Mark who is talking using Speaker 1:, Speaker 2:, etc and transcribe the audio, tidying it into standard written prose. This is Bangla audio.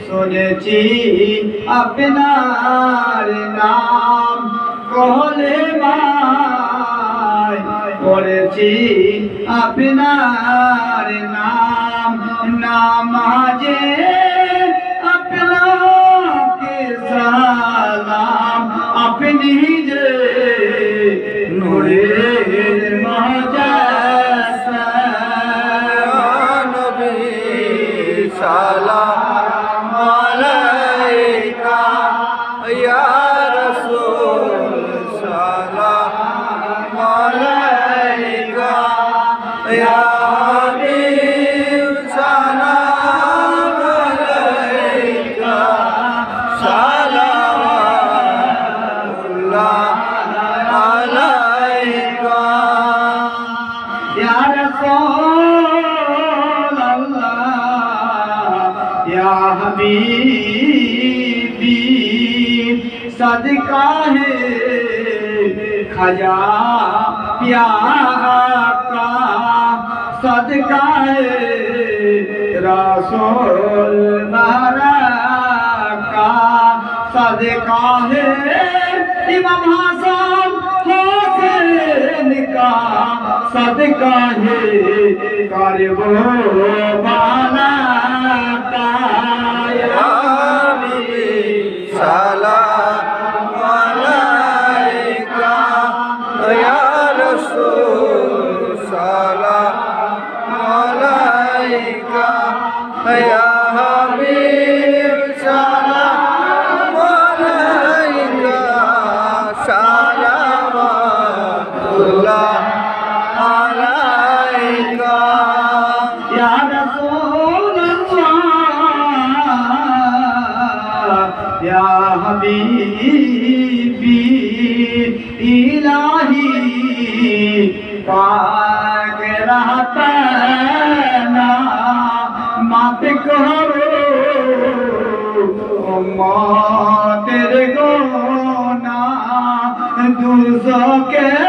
Speaker 1: শুনেছি আপনার নাম কহলে পড়েছি আপনার নাম নামাজে আপনাকে সালাম আপনি যে নূরের মুজাসসাম নবী সালাম আলাইকা ইয়া রাসূল সালাম আলাইকা ইয়া হাবিব সালাম আলাইকা সালাওয়াতুল্লাহ আলাইকা ইয়া রাসূলুল্লাহ ইয়া হাবিবি सदका है खजा प्यारा का सदका है रसूल का सदका है इमाम हसन हुसैन का सदका है करबला का या सलाम अलैका या रसूल सलाम अलैका या हबीब सलाम अलैका सलावतुल्लाह अलैका या या हबीबी इलाही पाक रहता ना मात करो तेरे गोना दूसों के